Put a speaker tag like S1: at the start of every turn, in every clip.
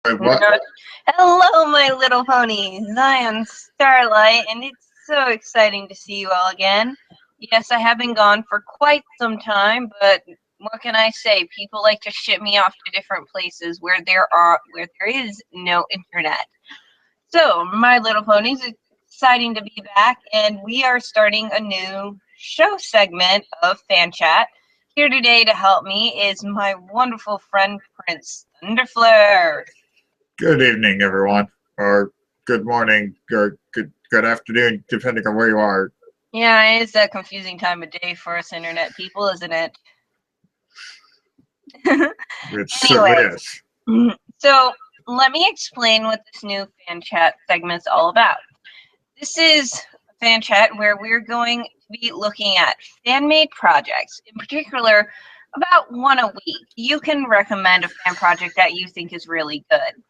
S1: Wait, what?
S2: Hello, my little ponies. I am Starlight, and it's so exciting to see you all again. Yes, I have been gone for quite some time, but what can I say? People like to ship me off to different places where there is no internet. So, my little ponies, it's exciting to be back, and we are starting a new show segment of fanchat. Here today to help me is my wonderful friend Prince Thunderflare.
S1: Good evening, everyone, or good morning, or good afternoon, depending on where you are.
S2: Yeah, it's a confusing time of day for us internet people, isn't it?
S1: It certainly is.
S2: So let me explain what this new fan chat segment is all about. This is a fan chat where we're going to be looking at fan-made projects, in particular, about one a week. You can recommend a fan project that you think is really good,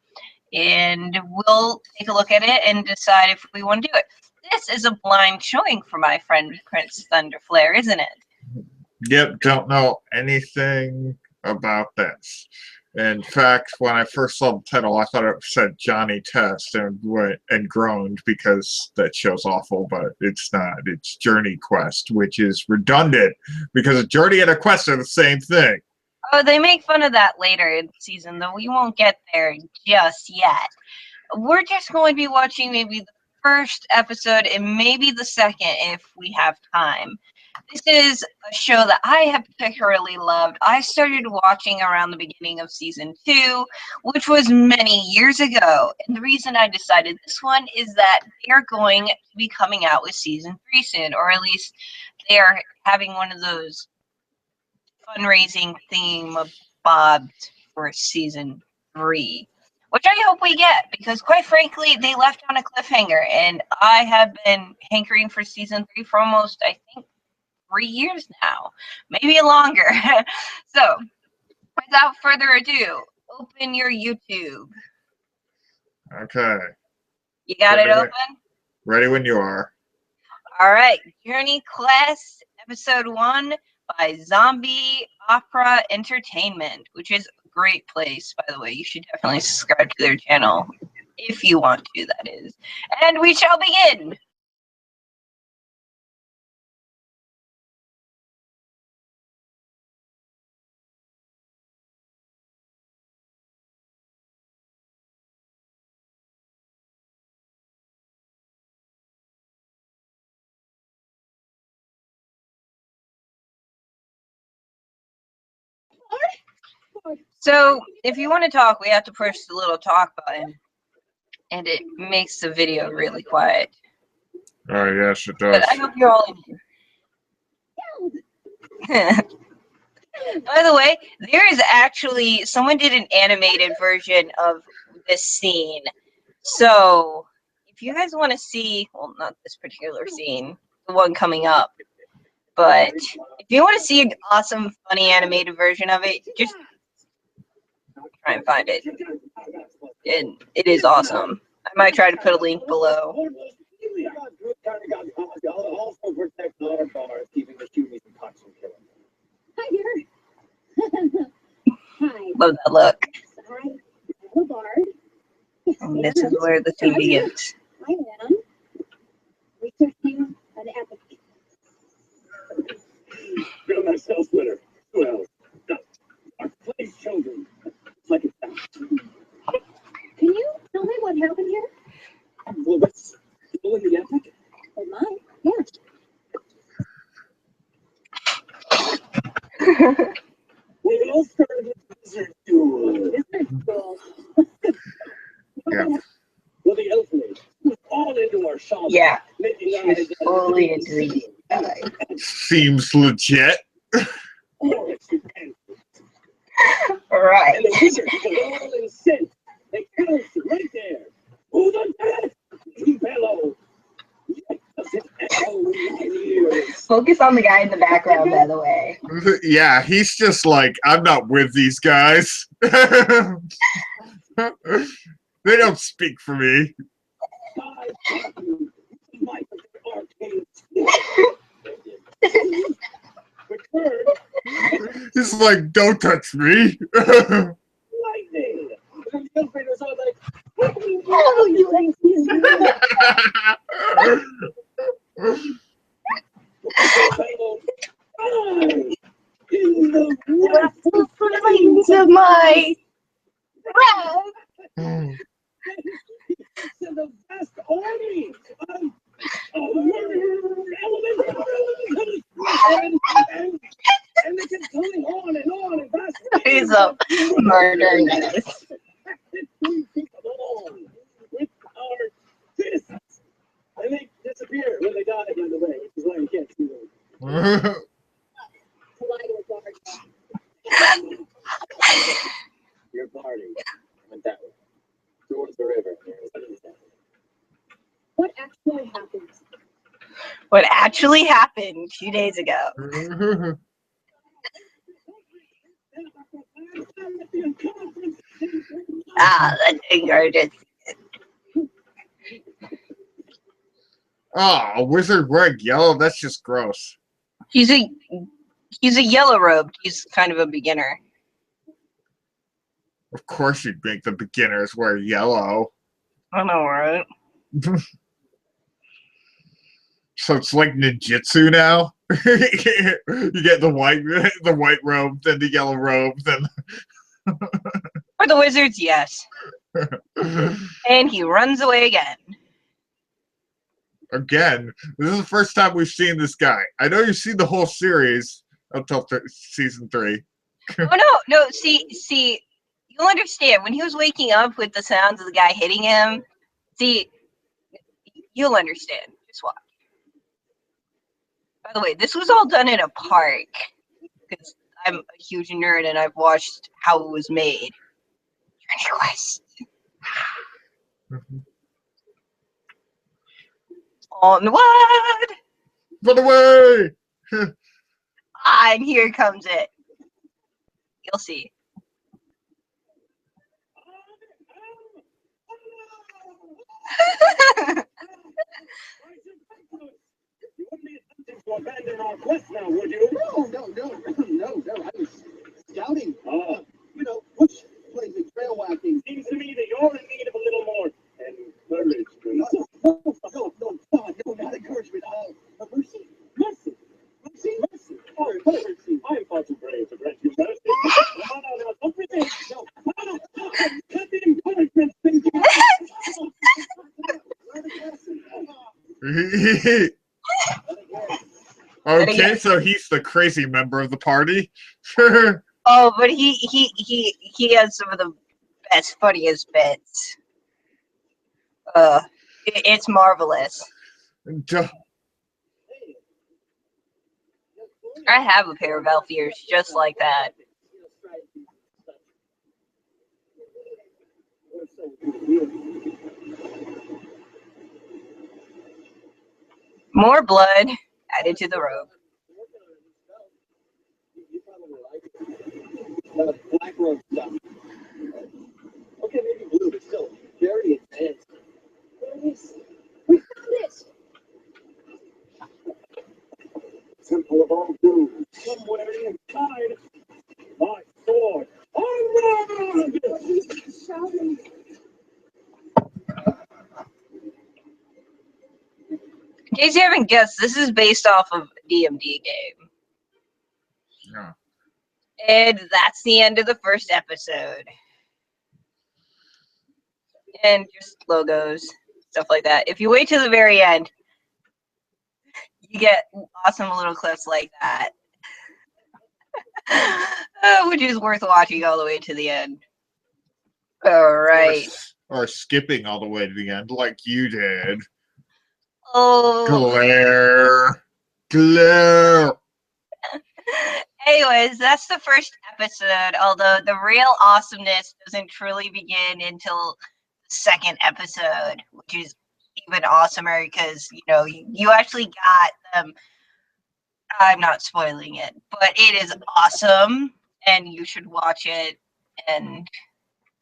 S2: and we'll take a look at it and decide if we want to do it. This is a blind showing for my friend Prince Thunderflare, isn't it?
S1: Yep, don't know anything about this. In fact, when I first saw the title, I thought it said Johnny Test and groaned because that show's awful, but it's not. It's Journey Quest, which is redundant because Journey and a Quest are the same thing.
S2: Oh, they make fun of that later in the season, though we won't get there just yet. We're just going to be watching maybe the first episode and maybe the second if we have time. This is a show that I have particularly loved. I started watching around the beginning of season 2, which was many years ago. And the reason I decided this one is that they're going to be coming out with season 3 soon, or at least they are having one of those fundraising theme of Bob's for season 3, which I hope we get, because quite frankly, they left on a cliffhanger, and I have been hankering for season 3 for almost, I think, 3 years now, maybe longer. So, without further ado, open your YouTube.
S1: Okay.
S2: You got it open?
S1: Ready when you are.
S2: All right, Journey Quest, episode 1 by Zombie Opera Entertainment, which is a great place, by the way. You should definitely subscribe to their channel, if you want to, that is. And we shall begin! So, if you want to talk, we have to push the little talk button, and it makes the video really quiet.
S1: Oh, yes, it does.
S2: But I hope you're all in. By the way, there is actually, someone did an animated version of this scene. So, if you guys want to see, well, not this particular scene, the one coming up, but if you want to see an awesome, funny animated version of it, just try and find it. And it is awesome. I might try to put a link below. Love that look. And this is where the scene begins.
S3: I am researching an application.
S4: Feel myself, winner. Well, our play children. Like it's that.
S3: Can you tell me what happened here?
S4: Well, what's still in the epic?
S3: It might, yeah.
S4: Well, it all started with Wizard Duel.
S3: Wizard School.
S1: Yeah.
S4: Well, the elf lady was all into our shop.
S2: Yeah,
S4: Making
S2: she's fully into these guys.
S1: Seems legit.
S4: Oh, it's stupendous.
S2: Right.
S4: And the wizard was all incensed. They killed you right there. Who's the death? He bellow.
S2: Focus on the guy in the background, by the way.
S1: Yeah, he's just like, I'm not with these guys. They don't speak for me.
S4: Return.
S1: He's like, don't touch me.
S4: Lightning. Illustrators are like,
S3: Oh, you like these?
S4: in the
S3: The flames of my wrath.
S4: send a vast army of elements, and they kept going on and on and vast
S2: He's a murder nest.
S4: with our fists. And they disappear when they die, by the way, which is why you can't see them. Your party went that way, towards the river.
S3: What actually happened?
S2: What actually happened 2 days ago. Ah, that's gorgeous.
S1: Oh, a wizard wearing yellow? That's just gross.
S2: He's a yellow robed. He's kind of a beginner.
S1: Of course you'd make the beginners wear yellow.
S2: I know, right?
S1: So it's like ninjutsu now? You get the white robe, then the yellow robe, then
S2: For the wizards, yes. And he runs away again.
S1: again. This is the first time we've seen this guy. I know you've seen the whole series until season 3.
S2: Oh no, see, you'll understand when he was waking up with the sounds of the guy hitting him. See, you'll understand. Just watch. By the way, this was all done in a park because I'm a huge nerd and I've watched how it was made. Journey Quest. Onward!
S1: Run away!
S2: Ah, and here comes it. You'll see.
S4: You wouldn't be attempting to abandon our quest now, would you?
S5: No. I was scouting.
S4: Ah,
S5: Whatch plays the trail whacking.
S4: seems to me that you're in need of a little more encouragement.
S5: No, not encouragement. Mercy.
S4: Oh, mercy. I am far too brave to grant you mercy. No, don't be brave. No. Cut the encouragement thing.
S1: Okay, so he's the crazy member of the party.
S2: Oh, but he has some of the best, funniest bits. It's marvelous.
S1: Duh.
S2: I have a pair of elf ears just like that. More blood added to the robe.
S5: You probably like it. Black robe stuff. Okay, maybe blue, but still very advanced.
S3: We found this.
S4: Temple of all doom, somewhere inside my sword. Onward!
S3: Shouting.
S2: In case you haven't guessed, this is based off of a D&D game.
S1: Yeah.
S2: And that's the end of the first episode. And just logos, stuff like that. If you wait till the very end, you get awesome little clips like that. Which is worth watching all the way to the end. Alright.
S1: Or skipping all the way to the end like you did.
S2: Oh.
S1: Glare.
S2: Anyways, that's the first episode, although the real awesomeness doesn't truly begin until the second episode, which is even awesomer because, you actually got them. I'm not spoiling it, but it is awesome and you should watch it. And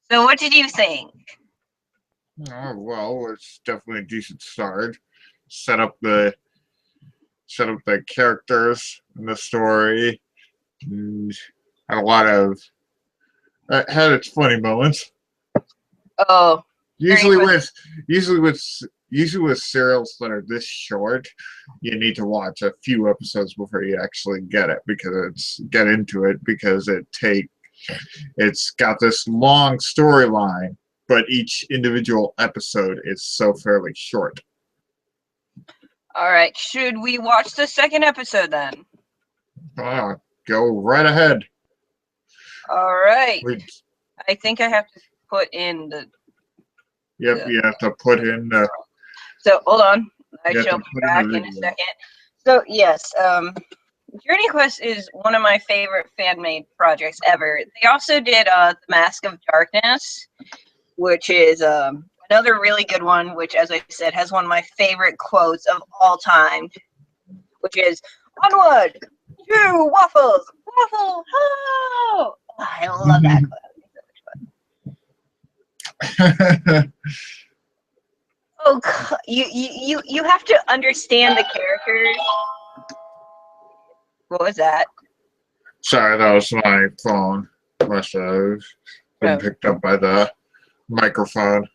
S2: so what did you think?
S1: Oh, well, it's definitely a decent start. Set up the characters in the story. And had its funny moments.
S2: Oh,
S1: Usually
S2: Very
S1: with usually with serials that are this short, you need to watch a few episodes before you actually get it get into it because it's got this long storyline, but each individual episode is so fairly short.
S2: all right. Should we watch the second episode then?
S1: Go right ahead.
S2: All right.
S1: We,
S2: I think I have to put in the.
S1: yep, you have to put in the.
S2: So hold on. I
S1: You have
S2: shall
S1: to
S2: be
S1: put in
S2: back
S1: the
S2: in a
S1: video.
S2: second. So yes, Journey Quest is one of my favorite fan-made projects ever. They also did The Mask of Darkness, which is another really good one, which, as I said, has one of my favorite quotes of all time, which is, "Onward, to waffles, waffle, ho!" I love that quote. Oh, you have to understand the characters. What was that?
S1: Sorry, that was my phone. Must have been
S2: Oh.
S1: picked up by the microphone.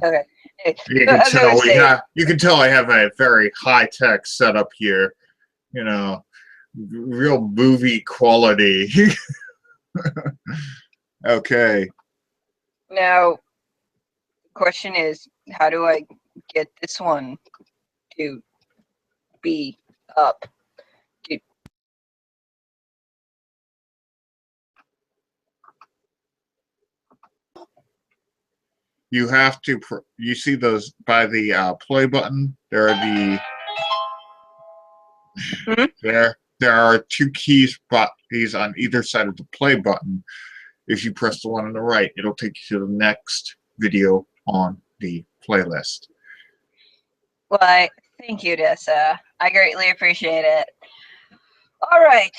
S2: Okay.
S1: You
S2: So,
S1: can
S2: as I
S1: tell
S2: was saying,
S1: you can tell I have a very high tech setup here. You know, real movie quality. Okay.
S2: now, the question is, how do I get this one to be up?
S1: You have to. You see those by the play button? There are there are two keys on either side of the play button. If you press the one on the right, it'll take you to the next video on the playlist.
S2: Why, thank you, Dessa. I greatly appreciate it. All right,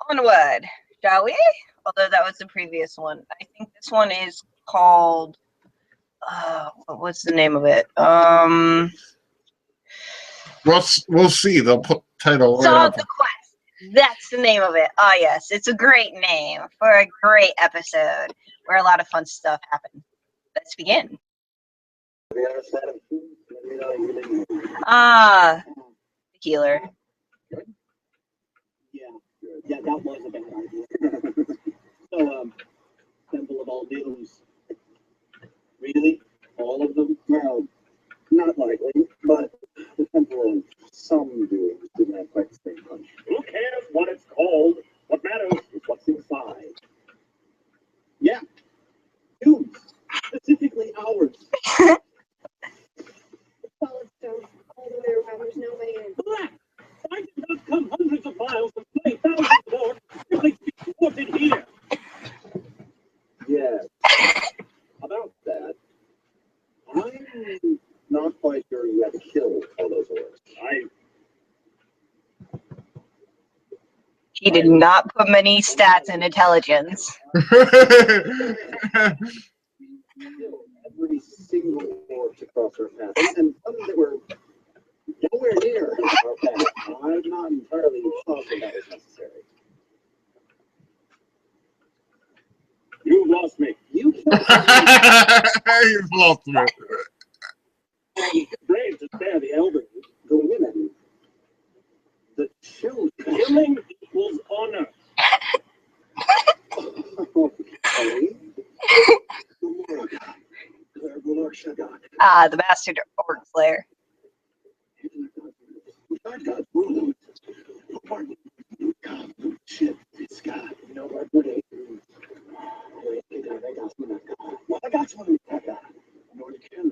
S2: onward, shall we? Although that was the previous one. I think this one is called. What's the name of it?
S1: We'll see. They'll put the title right
S2: Solve
S1: up.
S2: the Quest. That's the name of it. Ah, yes, it's a great name for a great episode where a lot of fun stuff happened. Let's begin. Ah, the healer.
S5: Yeah, that was a bad idea. So, Temple of all Doings. Really? All of them? Well, not likely, but the Temple of some Doings didn't have quite the same punch. Who cares what it's called? What matters is what's inside. Yeah, Doings. Specifically ours.
S3: Solid stone. All the way around. There's no way in.
S4: Black! I did not come hundreds of miles to play thousands more simply to be thwarted here.
S5: Yeah. About that, I'm not quite sure you had to kill all those orcs.
S2: He did not put many stats in intelligence.
S5: Every single orc across our path, and some that were nowhere near our path. I'm not entirely positive that was necessary.
S4: You've lost me.
S5: You killed
S1: You've lost me.
S4: Brave to spare the elderly.
S5: the women, the children.
S4: Killing equals honor.
S5: Okay.
S2: Ah, the bastard orc slayer.
S5: Shit, it's got no reputation. I got one. No one can.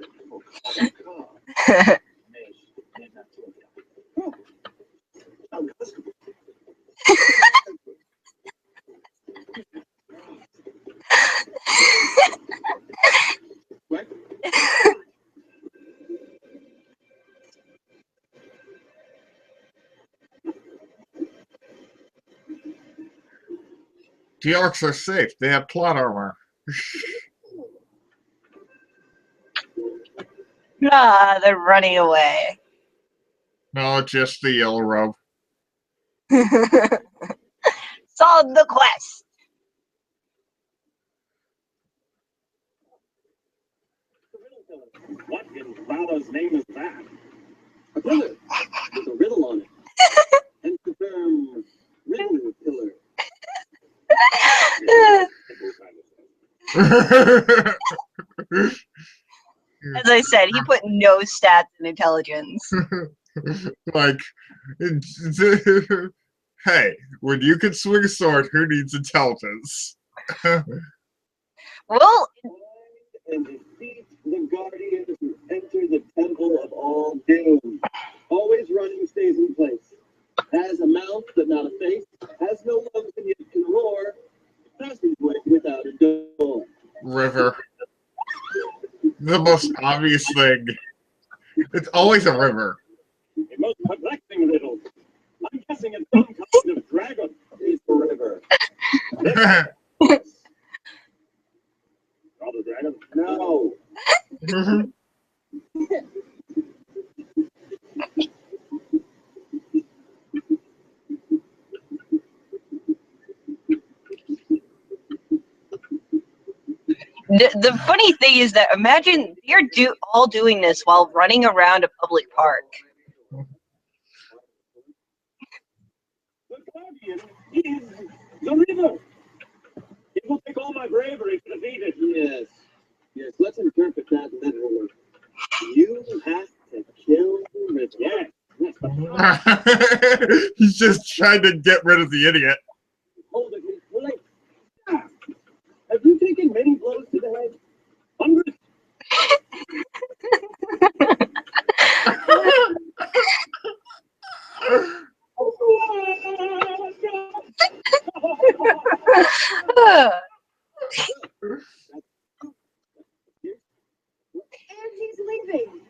S1: The orcs are safe. They have plot armor.
S2: Ah, they're running away.
S1: No, just the yellow robe.
S2: Solve the quest.
S5: What in Father's name is that? A pillar with a riddle on it. And confirm riddle pillar.
S2: As I said, he put no stats in intelligence.
S1: Like, hey, when you can swing a sword, who needs intelligence?
S2: Well,
S5: And defeat the guardian who enter the temple of all doom. Always running stays in place. Has a mouth but not a face. Has no lungs and yet can roar. Passageway without a door.
S1: River. The most obvious thing. It's always a river.
S5: A most perplexing riddle. I'm guessing it's some kind of dragon is the river. All the dragon? No.
S2: the funny thing is that imagine you're all doing this while running around a public park.
S5: The guardian is the river. It will take all my bravery to defeat it. Yes. Yes, let's interpret that literally. You have to kill the river. Yes. Yes, but
S1: He's just trying to get rid of the idiot.
S5: hold it. Wait. Have you taken many blows to the head? Hundreds?
S3: And he's leaving.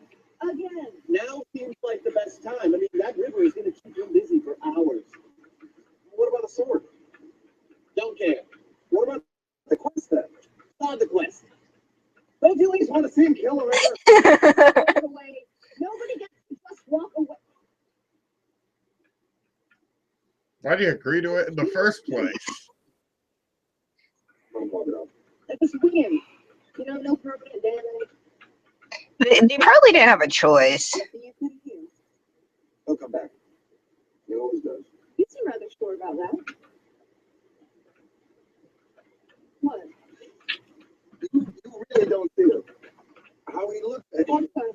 S3: Again.
S5: Now seems like the best time. I mean, that river is going to keep him busy for hours. What about a sword? Don't care. What about the quest then? On the quest. Don't you at least want to see him kill a river?
S3: Walk away. Nobody gets to just walk away.
S1: Why do you agree to it in the first place?
S3: It's win. You know, no permanent damage.
S2: They probably didn't have a choice.
S3: You couldn't hear.
S5: He'll come back. He always does.
S3: You seem rather sure about that. What?
S5: You really don't see him. How he looks at you.
S3: Okay.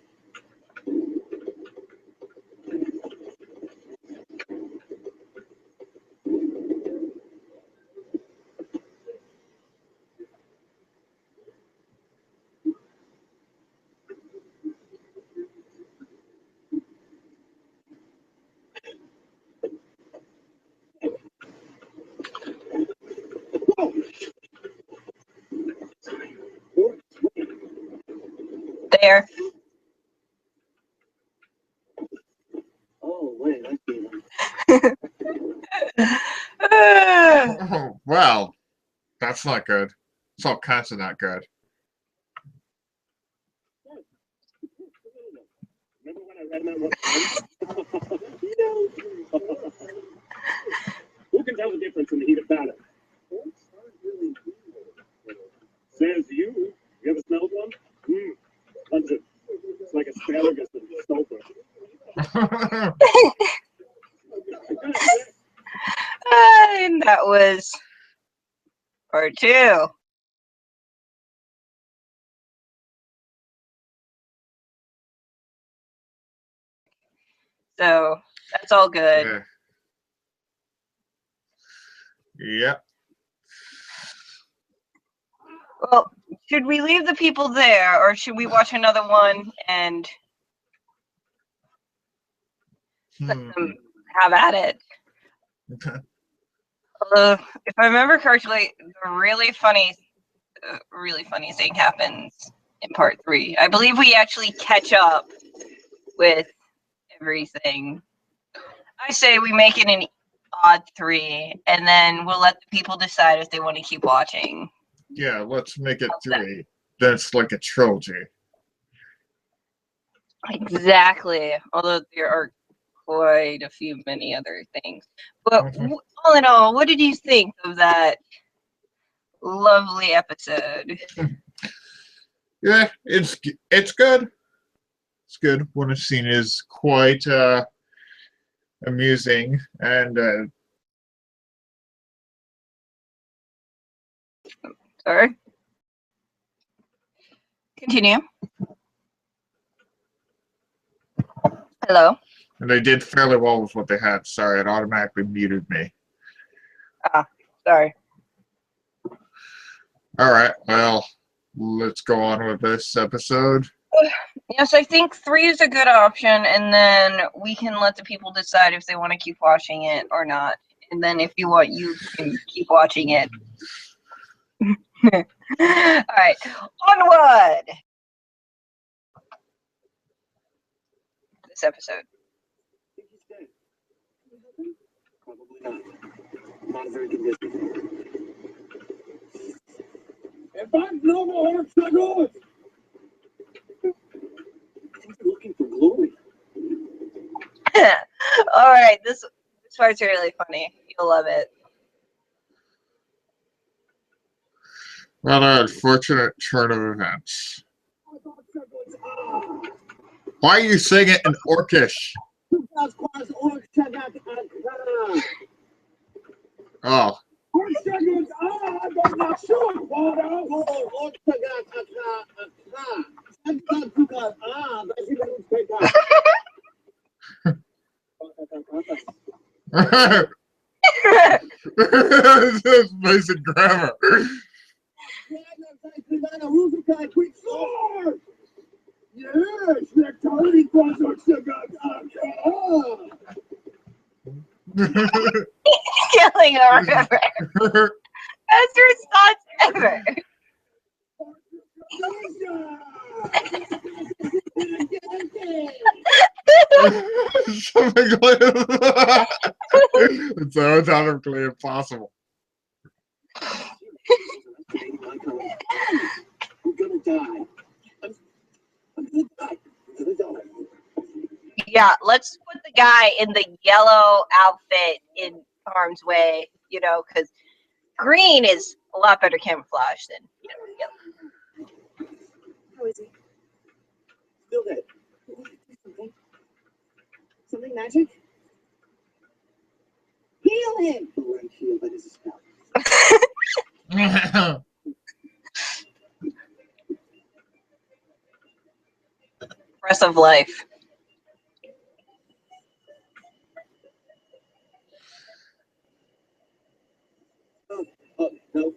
S2: There.
S5: Oh, wait, I see him.
S1: Oh, well, that's not good. It's all kinds of not good.
S5: Remember when I read about what? Who can tell the difference in the heat of battle? Says you. You ever smelled one? Pungent. It's like asparagus and sulfur.
S2: And that was part 2. So that's all good.
S1: Yep.
S2: Well, should we leave the people there, or should we watch another one and let them have at it? Although, if I remember correctly, the really funny thing happens in part 3. I believe we actually catch up with everything. I say we make it an odd 3, and then we'll let the people decide if they want to keep watching.
S1: Yeah, let's make it 3. That's like a trilogy.
S2: Exactly. Although there are quite a few many other things. But all in all, what did you think of that lovely episode?
S1: Yeah, it's good. It's good. One scene is quite amusing and
S2: Sorry. Continue. Hello.
S1: and they did fairly well with what they had. Sorry, it automatically muted me.
S2: Ah, sorry.
S1: All right, well, let's go on with this episode.
S2: Yes, I think 3 is a good option, and then we can let the people decide if they want to keep watching it or not. And then if you want, you can keep watching it. Alright, onward! This episode.
S5: Think he's dead. Probably not. Not a very convincing.
S4: In fact, no more struggles.
S5: I think they're looking for glory.
S2: Alright, this part's really funny. You'll love it.
S1: Rather unfortunate turn of events. Why are you saying it in Orcish? Oh. This is basic grammar.
S2: Killing a river. Best response ever.
S1: Something like that. It's anatomically impossible.
S5: I'm gonna die. I'm gonna die. I'm gonna die.
S2: Yeah, let's put the guy in the yellow outfit in harm's way, you know, because green is a lot better camouflage than, you know, yellow.
S3: How is he?
S5: Still dead.
S3: Something. Something magic? Heal him!
S5: The right heel, that is a spell.
S2: Breath of life.
S5: Oh, no,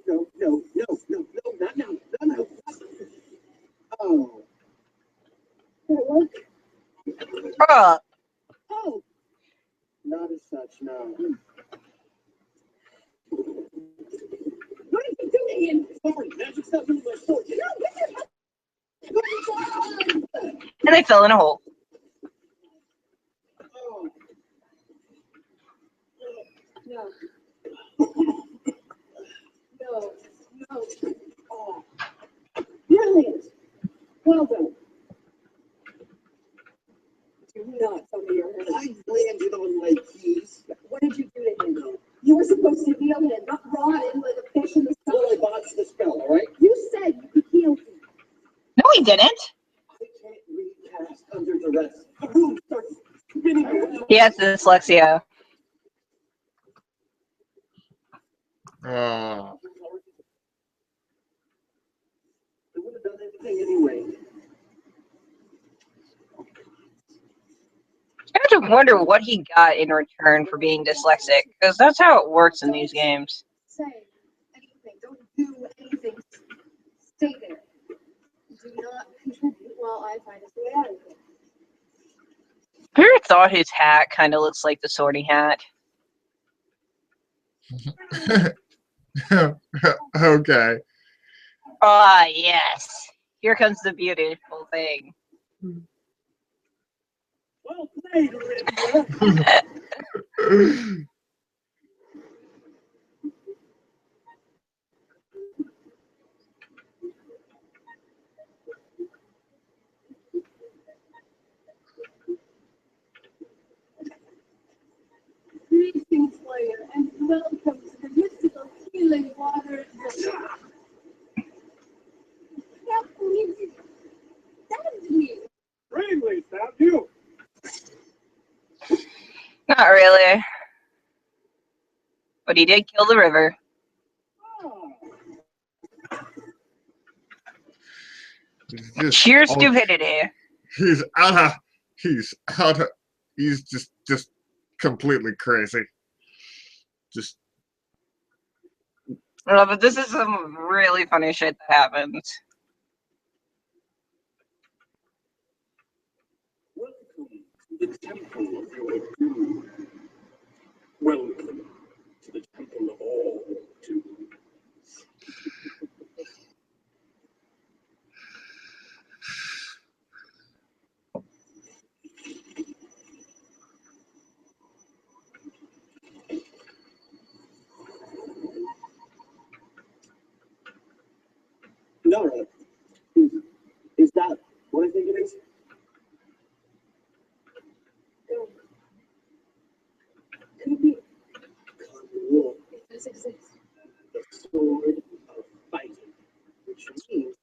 S5: not now. No. Oh.
S3: Did it work?
S2: Oh,
S3: Oh!
S5: Not as such, no.
S3: What are you doing in?
S5: Sorry, magic stuff in my sword.
S2: and they fell in a hole.
S5: Oh.
S3: No. No.
S5: Oh.
S3: Brilliant! Well done. Do not tell me you're hurt.
S5: I landed on my keys.
S3: What did you do to him? You were supposed to heal him, not rot him like a fish in the sun.
S5: Well, I botched the spell, alright?
S3: You said you could heal him.
S2: No, he didn't.
S5: I can't recast under duress. The room starts spinning around.
S2: He has dyslexia.
S5: I would have done anything anyway.
S2: I have to wonder what he got in return for being dyslexic, because that's how it works in these games.
S3: Say anything. Don't do anything. Stay there. Do not contribute while I find his way out of here.
S2: I never thought his hat kind of looks like the sorting hat.
S1: Okay.
S2: Ah, yes. Here comes the beautiful thing.
S5: Well played, Olivia.
S3: Greetings, player, and welcome to the mystical healing water. Can't believe you
S2: really. But he did kill the river.
S1: He's just
S2: Sheer
S1: all-
S2: stupidity.
S1: He's just completely crazy. Just
S2: No, but this is some really funny shit that happens.
S5: Welcome to the temple of your doom. Welcome to the temple of all doom. Nora, is that what I think it is?
S3: No. Could it be?
S5: Cool.
S3: It does exist.
S5: The sword of fighting, which means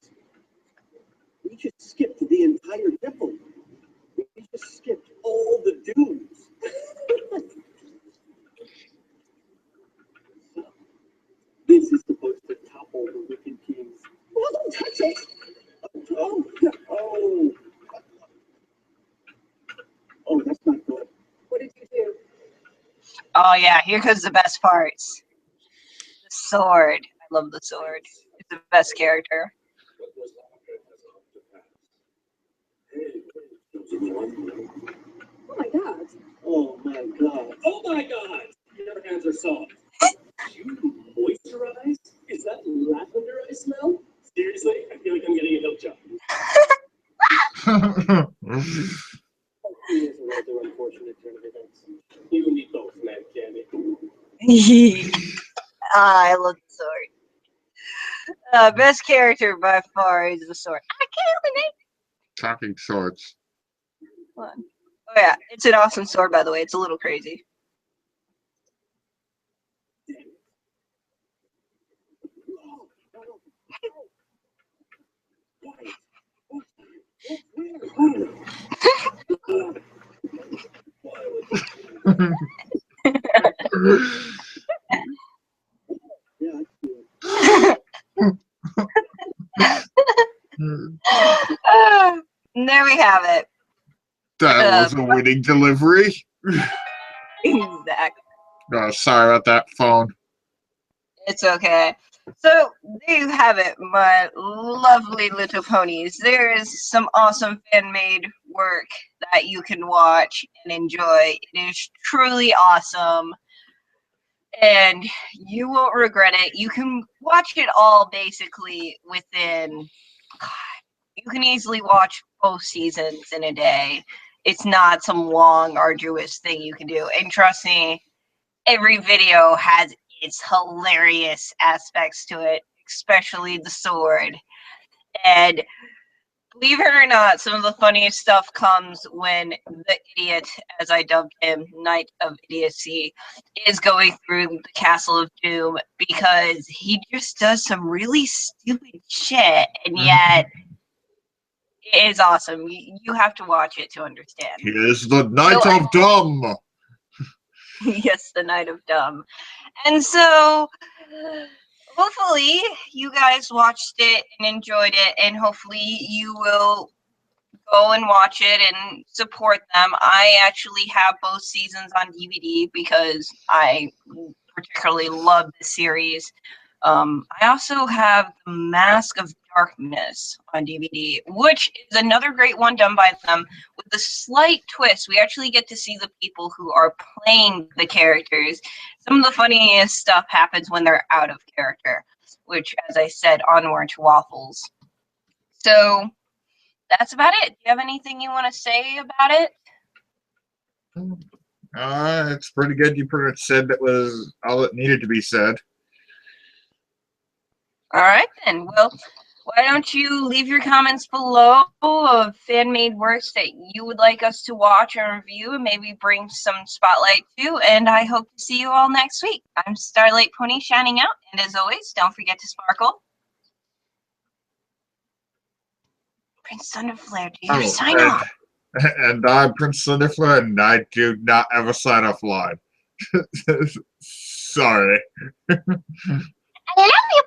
S5: we just skipped the entire temple. We just skipped all the dooms. So, this is supposed to topple the wicked kings. Oh, don't touch it! Oh, oh, oh, that's not good.
S3: What did you do?
S2: Oh yeah, here comes the best parts. The sword. I love the sword. It's the best character.
S3: Oh my god.
S5: Oh my god. Oh my god! Your hands are soft. You moisturize? Is that lavender I smell? Seriously? I feel like I'm getting a milk jug. He is a rather unfortunate turn of events. You need both, man, Candy.
S2: I love the sword. Best character by far is the sword. I can't eliminate
S1: talking swords.
S2: one. Oh yeah, it's an awesome sword, by the way. It's a little crazy. There we have it.
S1: That was a winning delivery.
S2: Exactly.
S1: Oh, sorry about that phone.
S2: It's okay. So there you have it, my lovely little ponies. There is some awesome fan-made work that you can watch and enjoy. It is truly awesome, and you won't regret it. You can watch it all basically within. God, you can easily watch both seasons in a day. It's not some long, arduous thing you can do. And trust me, every video has its hilarious aspects to it, especially the sword. And believe it or not, some of the funniest stuff comes when the idiot, as I dubbed him, Knight of Idiocy, is going through the Castle of Doom because he just does some really stupid shit, and yet it is awesome. You have to watch it to understand.
S1: He is the Knight of Dumb.
S2: Yes, the Knight of Dumb. And so, hopefully, you guys watched it and enjoyed it, and hopefully, you will go and watch it and support them. I actually have both seasons on DVD because I particularly love the series. I also have The Mask of Darkness on DVD, which is another great one done by them with a slight twist. We actually get to see the people who are playing the characters. Some of the funniest stuff happens when they're out of character, which, as I said, onward to waffles. So that's about it. Do you have anything you want to say about it?
S1: It's pretty good. You pretty much said that was all that needed to be said.
S2: All right, then. Well, why don't you leave your comments below of fan-made works that you would like us to watch and review and maybe bring some spotlight to, and I hope to see you all next week. I'm Starlight Pony shining out, and as always, don't forget to sparkle. Prince Thunderflare, do your sign off.
S1: And I'm Prince Cinderfoot, and I do not have a sign-off line. Sorry.
S2: I love you,